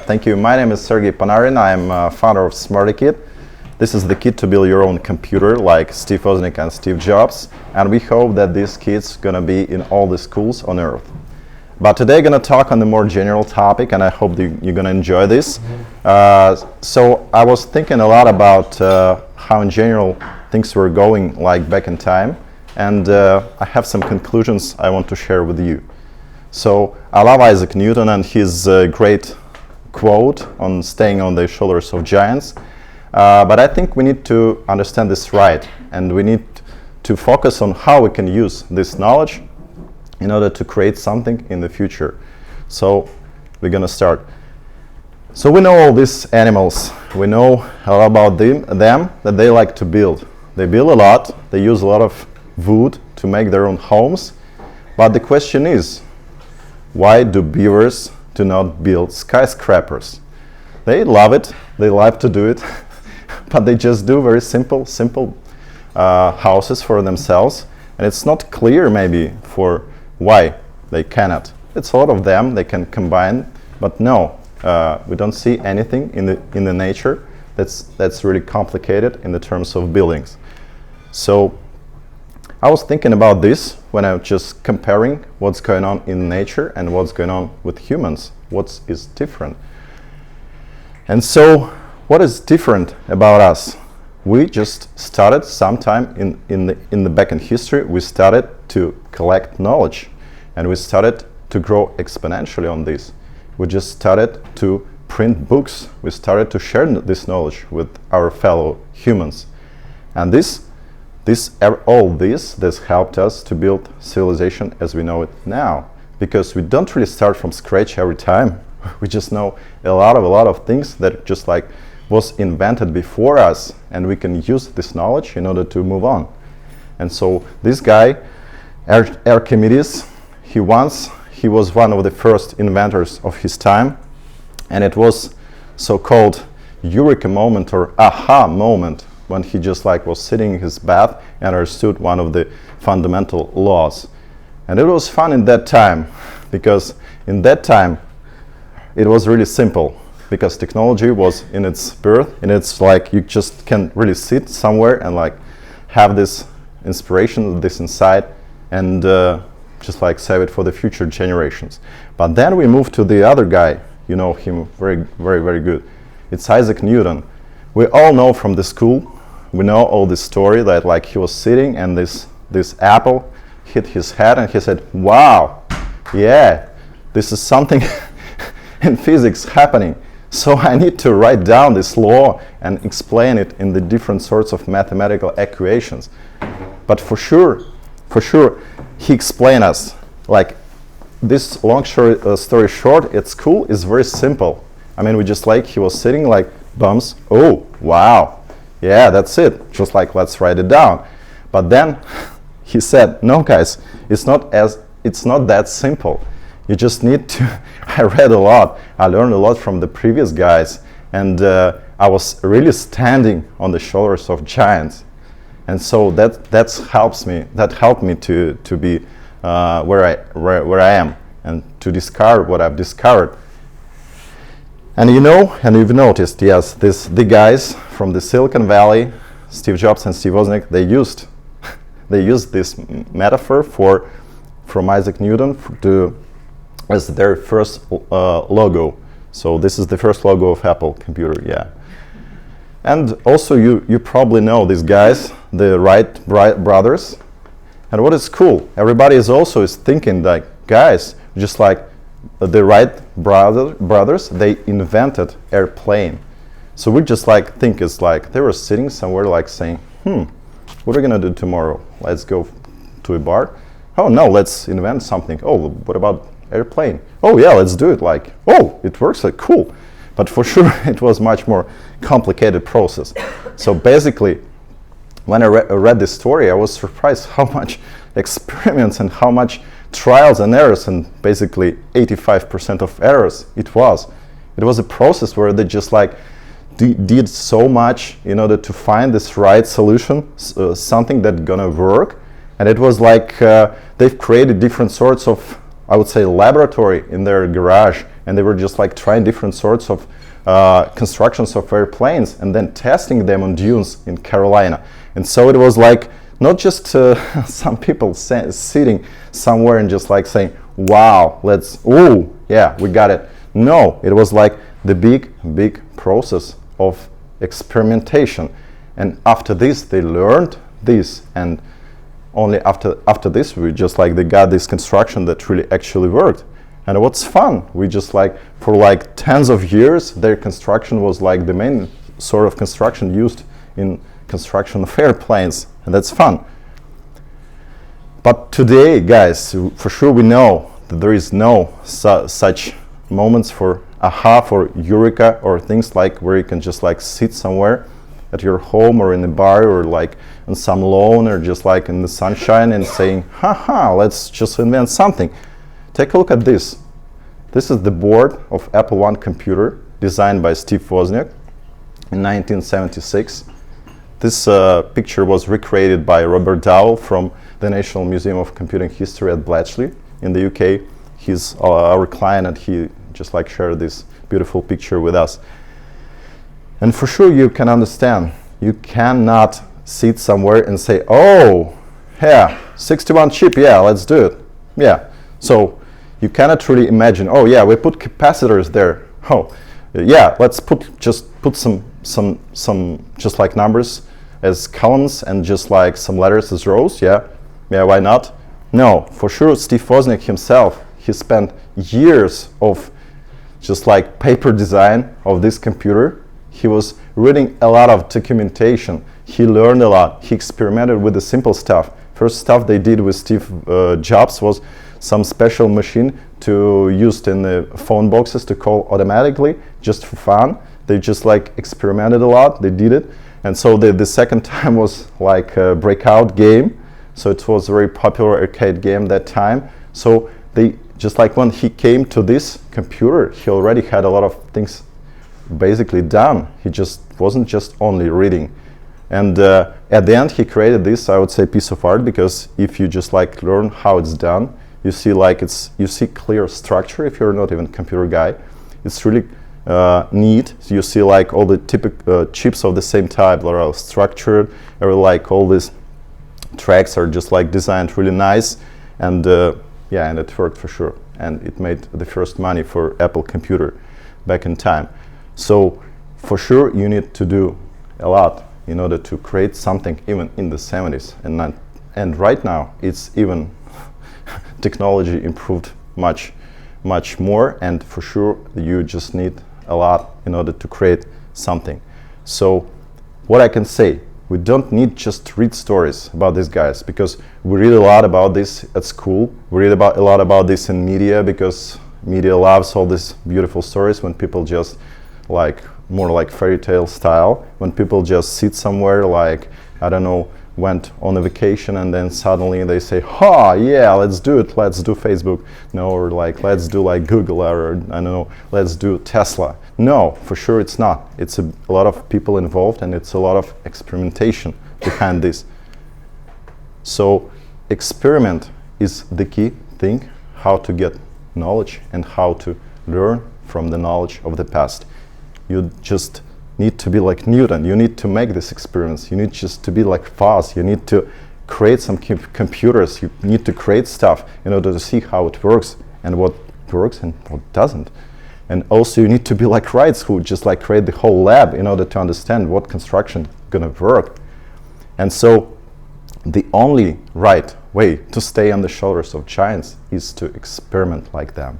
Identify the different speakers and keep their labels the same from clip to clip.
Speaker 1: Thank you. My name is Sergey Panarin. I'm founder of SmartyKit. This is the kit to build your own computer like Steve Wozniak and Steve Jobs. And we hope that this kit's going to be in all the schools on Earth. But today I'm going to talk on the more general topic, and I hope you're going to enjoy this. So I was thinking a lot about how in general things were going like back in time. And I have some conclusions I want to share with you. So I love Isaac Newton and his great quote on staying on the shoulders of giants. But I think we need to understand this right, and we need to focus on how we can use this knowledge in order to create something in the future. So we're going to start. So we know all these animals. We know all about them that they like to build. They build a lot. They use a lot of wood to make their own homes. But the question is, why do beavers do not build skyscrapers? They love it. They love to do it. But they just do very simple houses for themselves. And it's not clear maybe for why they cannot. It's a lot of them. They can combine. But no, we don't see anything in the nature that's really complicated in the terms of buildings. So I was thinking about this when I was just comparing what's going on in nature and what's going on with humans. What is different? And so what is different about us? We just started sometime in the back in history, we started to collect knowledge, and we started to grow exponentially on this. We just started to print books. We started to share this knowledge with our fellow humans. And this helped us to build civilization as we know it now, because we don't really start from scratch every time. We just know a lot of things that just like was invented before us, and we can use this knowledge in order to move on. And so this guy, Archimedes, he was one of the first inventors of his time, and it was so-called eureka moment or aha moment, when he just like was sitting in his bath and understood one of the fundamental laws. And it was fun in that time, because in that time it was really simple, because technology was in its birth, and it's like you just can really sit somewhere and like have this inspiration, this insight, and just like save it for the future generations. But then we move to the other guy. You know him very good. It's Isaac Newton. We all know from the school, we know all this story that like he was sitting and this apple hit his head and he said, wow, yeah, this is something in physics happening. So I need to write down this law and explain it in the different sorts of mathematical equations. But for sure, he explained us, like this long story short, at school is very simple. I mean, we just like, he was sitting like bums, oh, wow, yeah, that's it. Just like, let's write it down. But then he said, no guys, it's not that simple. You just need to, I read a lot, I learned a lot from the previous guys, and I was really standing on the shoulders of giants. And so that helped me to be where I am, and to discover what I've discovered. And you know, and you've noticed, yes, the guys from the Silicon Valley, Steve Jobs and Steve Wozniak, they used this metaphor from Isaac Newton as their first logo. So this is the first logo of Apple computer, yeah. And also you probably know these guys, the Wright brothers. And what is cool, everybody is thinking like, guys, just like the Wright brothers, they invented airplane. So we just like think it's like they were sitting somewhere like saying, what are we gonna do tomorrow? Let's go to a bar? Oh no, let's invent something. Oh, what about airplane? Oh yeah, let's do it. Like, oh, it works, like cool. But for sure it was much more complicated process. So basically, when I read this story, I was surprised how much experiments and how much trials and errors, and basically 85% of errors it was. It was a process where they just like did so much in order to find this right solution, something that's gonna work. And it was like they've created different sorts of, I would say, laboratory in their garage, and they were just like trying different sorts of constructions of airplanes and then testing them on dunes in Carolina. And so it was like not just some people sitting somewhere and just like saying, wow, yeah, we got it. No, it was like the big process of experimentation. And after this, they learned this, and only after this, we just like they got this construction that really actually worked. And what's fun, we just like for like tens of years, their construction was like the main sort of construction used in construction of airplanes, and that's fun. But today, guys, for sure we know that there is no such moments for aha, for eureka, or things like where you can just like sit somewhere at your home or in a bar or like on some lawn or just like in the sunshine and saying, haha, let's just invent something. Take a look at this. This is the board of Apple I computer designed by Steve Wozniak in 1976. This picture was recreated by Robert Dowell from the National Museum of Computing History at Bletchley in the UK. He's our client, and he just like shared this beautiful picture with us. And for sure you can understand, you cannot sit somewhere and say, oh, yeah, 61 chip, yeah, let's do it. Yeah, so you cannot really imagine, oh yeah, we put capacitors there. Oh, yeah, let's put some just like numbers as columns and just like some letters as rows. Yeah, why not? No, for sure Steve Wozniak himself, he spent years of just like paper design of this computer. He was reading a lot of documentation. He learned a lot. He experimented with the simple stuff. First stuff they did with Steve Jobs was some special machine to used in the phone boxes to call automatically, just for fun. They just like experimented a lot. They did it. And so the second time was like a breakout game. So it was a very popular arcade game that time. So they just like when he came to this computer, he already had a lot of things basically done. He just wasn't just only reading. And at the end he created this, I would say, piece of art, because if you just like learn how it's done, you see like you see clear structure. If you're not even a computer guy, it's really neat. So you see like all the typical chips of the same type that are structured, or like all these tracks are just like designed really nice. And yeah, and it worked for sure. And it made the first money for Apple computer back in time. So for sure you need to do a lot in order to create something even in the 70s. And right now it's even technology improved much more, and for sure you just need a lot in order to create something. So what I can say, we don't need just to read stories about these guys, because we read a lot about this at school. We read a lot about this in media, because media loves all these beautiful stories when people just like more like fairy tale style, when people just sit somewhere like, I don't know, went on a vacation and then suddenly they say, ha, yeah, let's do it, let's do Facebook. No, or like, let's do like Google, or I don't know, let's do Tesla. No, for sure it's not. It's a lot of people involved, and it's a lot of experimentation behind this. So experiment is the key thing, how to get knowledge and how to learn from the knowledge of the past. You just need to be like Newton. You need to make this experiments. You need just to be like fast. You need to create some computers. You need to create stuff in order to see how it works and what works and what doesn't. And also you need to be like Wrights, who just like create the whole lab in order to understand what construction gonna work. And so the only right way to stay on the shoulders of giants is to experiment like them.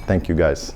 Speaker 1: Thank you, guys.